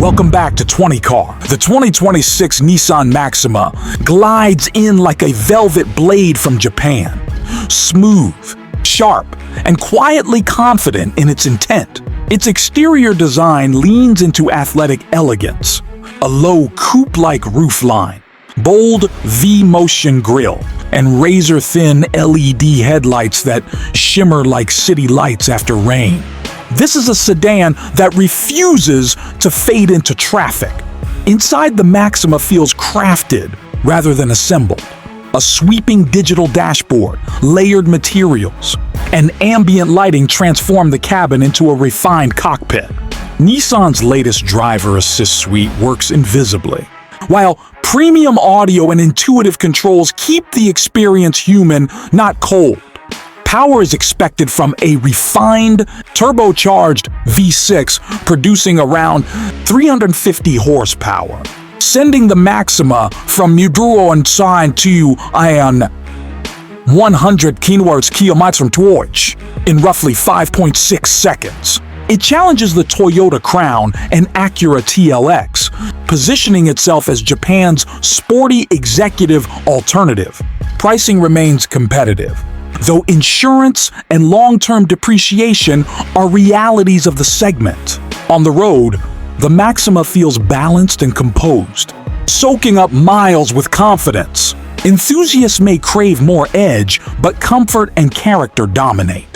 Welcome back to 20 Car. The 2026 Nissan Maxima glides in like a velvet blade from Japan. Smooth, sharp, and quietly confident in its intent. Its exterior design leans into athletic elegance. A low coupe-like roofline, bold V-motion grille, and razor-thin LED headlights that shimmer like city lights after rain. This is a sedan that refuses to fade into traffic. Inside, the Maxima feels crafted rather than assembled. A sweeping digital dashboard, layered materials, and ambient lighting transform the cabin into a refined cockpit. Nissan's latest driver assist suite works invisibly, while premium audio and intuitive controls keep the experience human, not cold. Power is expected from a refined, turbocharged V6 producing around 350 horsepower, sending the Maxima from 0 to 100 km/h in roughly 5.6 seconds. It challenges the Toyota Crown and Acura TLX, positioning itself as Japan's sporty executive alternative. Pricing remains competitive, though insurance and long-term depreciation are realities of the segment. On the road, the Maxima feels balanced and composed, soaking up miles with confidence. Enthusiasts may crave more edge, but comfort and character dominate.